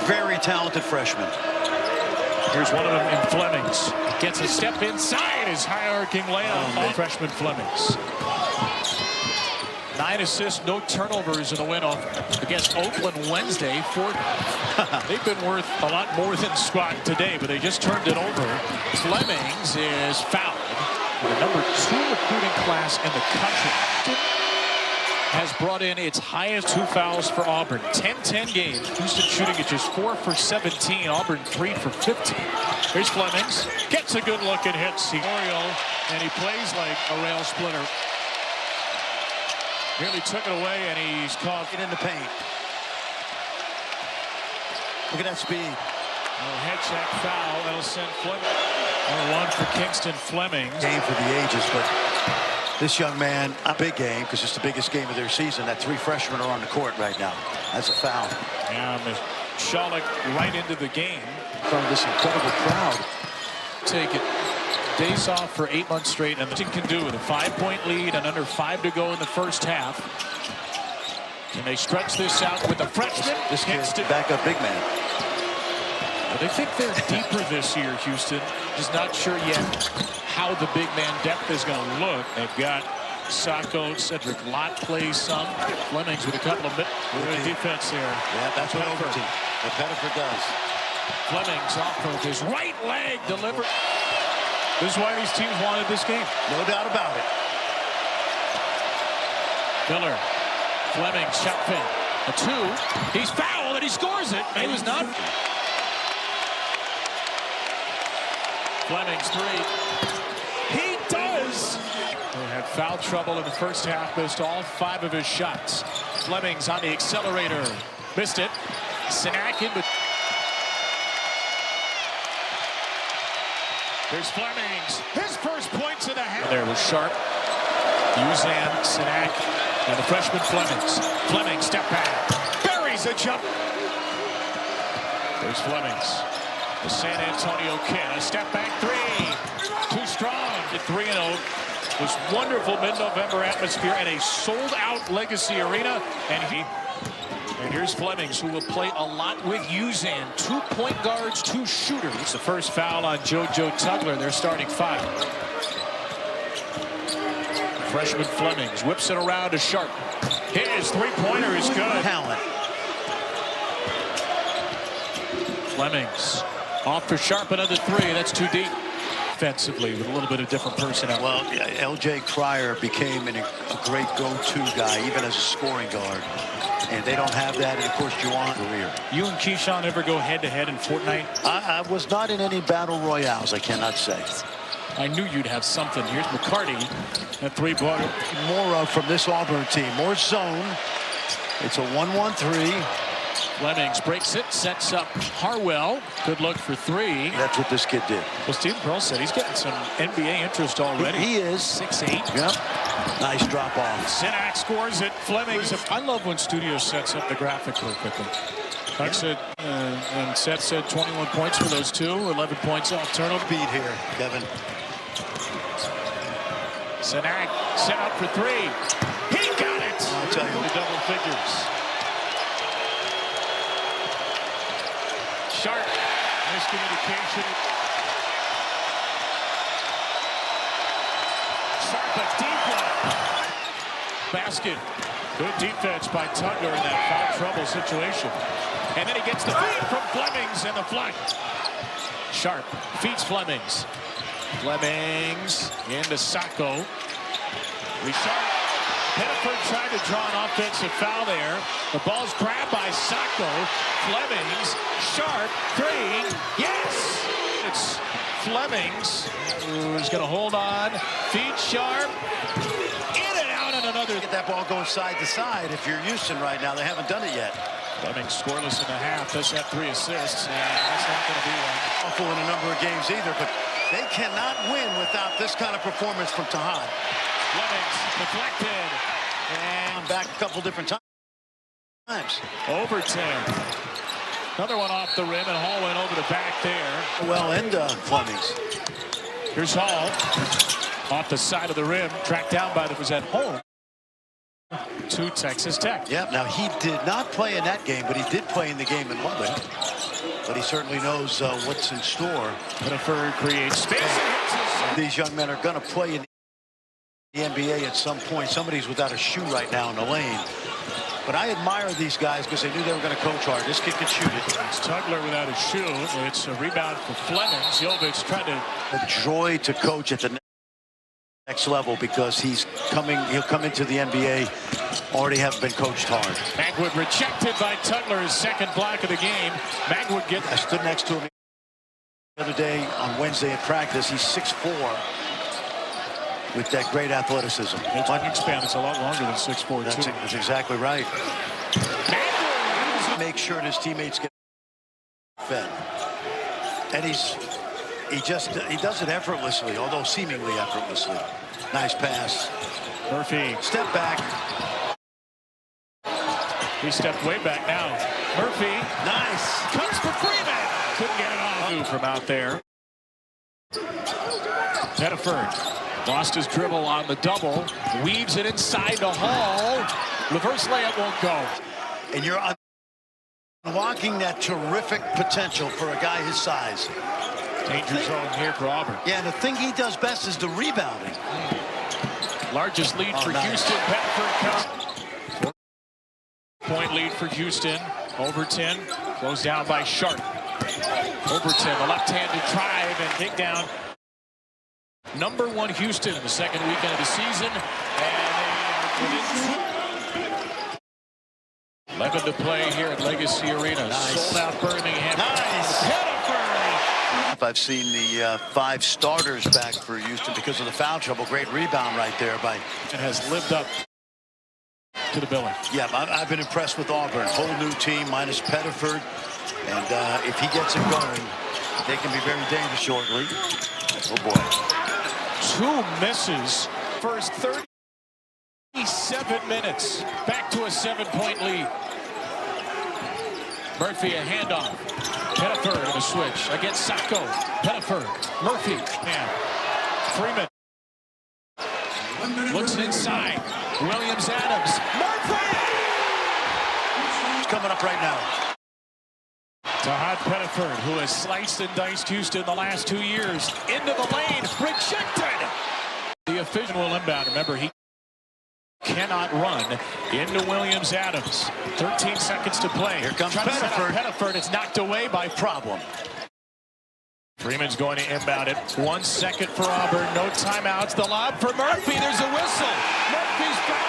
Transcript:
very talented freshman. Here's one of them in Flemings. Gets a step inside his high-arcing layup on freshman Flemings. 9 assists, no turnovers in the win-off against Oakland Wednesday. They've been worth a lot more than squat today, but they just turned it over. Flemings is fouled. The #2 recruiting class in the country has brought in its highest 2 fouls for Auburn. 10-10 game. Kingston shooting at just 4 for 17. Auburn 3 for 15. Here's Flemings. Gets a good look and hits Oriole, and he plays like a rail splitter. Nearly took it away, and he's caught in the paint. Look at that speed. Head check foul. That'll send Fleming. 1 for Kingston. Flemings. Game for the ages, but this young man, a big game because it's the biggest game of their season. That 3 freshmen are on the court right now. That's a foul. Yeah, Shalik right into the game. From this incredible crowd. Take it. Days off for 8 months straight, and nothing can do with a 5-point lead and under 5 to go in the first half. Can they stretch this out with the freshman? This kid's backup big man. But they think they're deeper this year, Houston. Just not sure yet how the big man depth is going to look. They've got Sacco, Cedric Lott plays some. Flemings with a couple of defense there. Yeah, that's what Pettiford does. Flemings off of his right leg delivered. This is why these teams wanted this game. No doubt about it. Miller. Flemings shot fake. A 2. He's fouled and he scores it. He was not. Flemings 3. He does. He had foul trouble in the first half. Missed all 5 of his shots. Flemings on the accelerator. Missed it. Sinak in, but there's Flemings. His first points of the half. There was Sharp, Uzan, Sinak, and the freshman Flemings. Flemings step back. Buries a jump. There's Flemings. The San Antonio kid. A step back 3. Too strong. At 3-0. This wonderful mid-November atmosphere in a sold-out Legacy Arena. And here's Flemings, who will play a lot with Uzan. 2 point guards, 2 shooters. The first foul on JoJo Tugler, their starting 5. Freshman Flemings whips it around to Sharp. His 3-pointer is good. Talent. Flemings off for Sharp, another 3. That's too deep. Offensively, with a little bit of different personnel. Well, LJ Cryer became a great go-to guy, even as a scoring guard. And they don't have that, and of course, Juwan career. You and Keyshawn ever go head-to-head in Fortnite? I was not in any battle royales, I cannot say. I knew you'd have something. Here's McCarty. That 3-pointer. More from this Auburn team. More zone. It's a 1-1-3. Flemings breaks it, sets up Harwell. Good look for 3. That's what this kid did. Well, Steve Pearl said he's getting some NBA interest already. He is. 6'8". Yep. Nice drop off. Sinak scores it. Flemings. I love when studio sets up the graphic real quickly. Doug said, and Seth said 21 points for those 2, 11 points off turnover. Beat here, Kevin. Sinak set up for 3. He got it. I'll tell you. The double figures. Sharp. Miscommunication. Sharp, a deep one. Basket. Good defense by Tugler in that foul trouble situation. And then he gets the feed from Flemings and the flank. Sharp feeds Flemings. Flemings into Sacco. Sharp. Pettiford tried to draw an offensive foul there. The ball's grabbed by Sacco. Flemings. Sharp. 3. Yes! It's Flemings who's going to hold on. Feed Sharp. In and out and another. Get that ball going side to side. If you're Houston right now, they haven't done it yet. Flemings scoreless in the half. Does have 3 assists. And that's not going to be one. Awful in a number of games either, but they cannot win without this kind of performance from Tahad. Flemings deflected. And back a couple different times. Over 10. Another one off the rim, and Hall went over the back there. Well, and Flemings. Here's Hall. Off the side of the rim. Tracked down by the was at home. To Texas Tech. Yep, now he did not play in that game, but he did play in the game in Lubbock. but he certainly knows what's in store. Pettiford creates space. These young men are going to play in the NBA at some point. Somebody's without a shoe right now in the lane. But I admire these guys because they knew they were going to coach hard. This kid can shoot it. It's Tugler without a shoe. It's a rebound for Flemings. Jovic tried to... A joy to coach at the next level because he'll come into the NBA already having been coached hard. Magwood rejected by Tugler, his second block of the game. Magwood gets... I stood next to him the other day on Wednesday at practice. He's 6'4". With that great athleticism. It's wingspan. It's a lot longer than 6'4". That's exactly right. Make sure his teammates get fed. And he does it effortlessly, although seemingly effortlessly. Nice pass. Murphy. Step back. He stepped way back now. Murphy. Nice. Comes for Freeman. Couldn't get it off from out there. Pettiford. Lost his dribble on the double. Weaves it inside the hall. Reverse layup won't go. And you're unlocking that terrific potential for a guy his size. Danger zone here for Auburn. Yeah, and the thing he does best is the rebounding. Largest lead for nice. Houston. Pettiford comes. Point lead for Houston. Overton goes down by Sharp. Overton, the left-handed drive and dig down. Number 1 Houston in the second weekend of the season. And 11 to play here at Legacy Arena. Nice. Sold out Birmingham. Nice. Pettiford. I've seen the 5 starters back for Houston because of the foul trouble. Great rebound right there by... And has lived up to the billing. Yeah, I've been impressed with Auburn. Whole new team minus Pettiford. And if he gets it going, they can be very dangerous shortly. Oh, boy. 2 misses. First 37 minutes. Back to a 7-point lead. Murphy a handoff. Pettiford in a switch against Sacco. Pettiford. Murphy. Man. Freeman. Looks inside. Williams Adams. Murphy! He's coming up right now. Tahad Pettiford, who has sliced and diced Houston the last 2 years. Into the lane. Rejected. The official will inbound. Remember, he cannot run into Williams Adams. 13 seconds to play. Here comes Pettiford. Pettiford is knocked away by Problem. Freeman's going to inbound it. 1 second for Auburn. No timeouts. The lob for Murphy. There's a whistle. Murphy's back.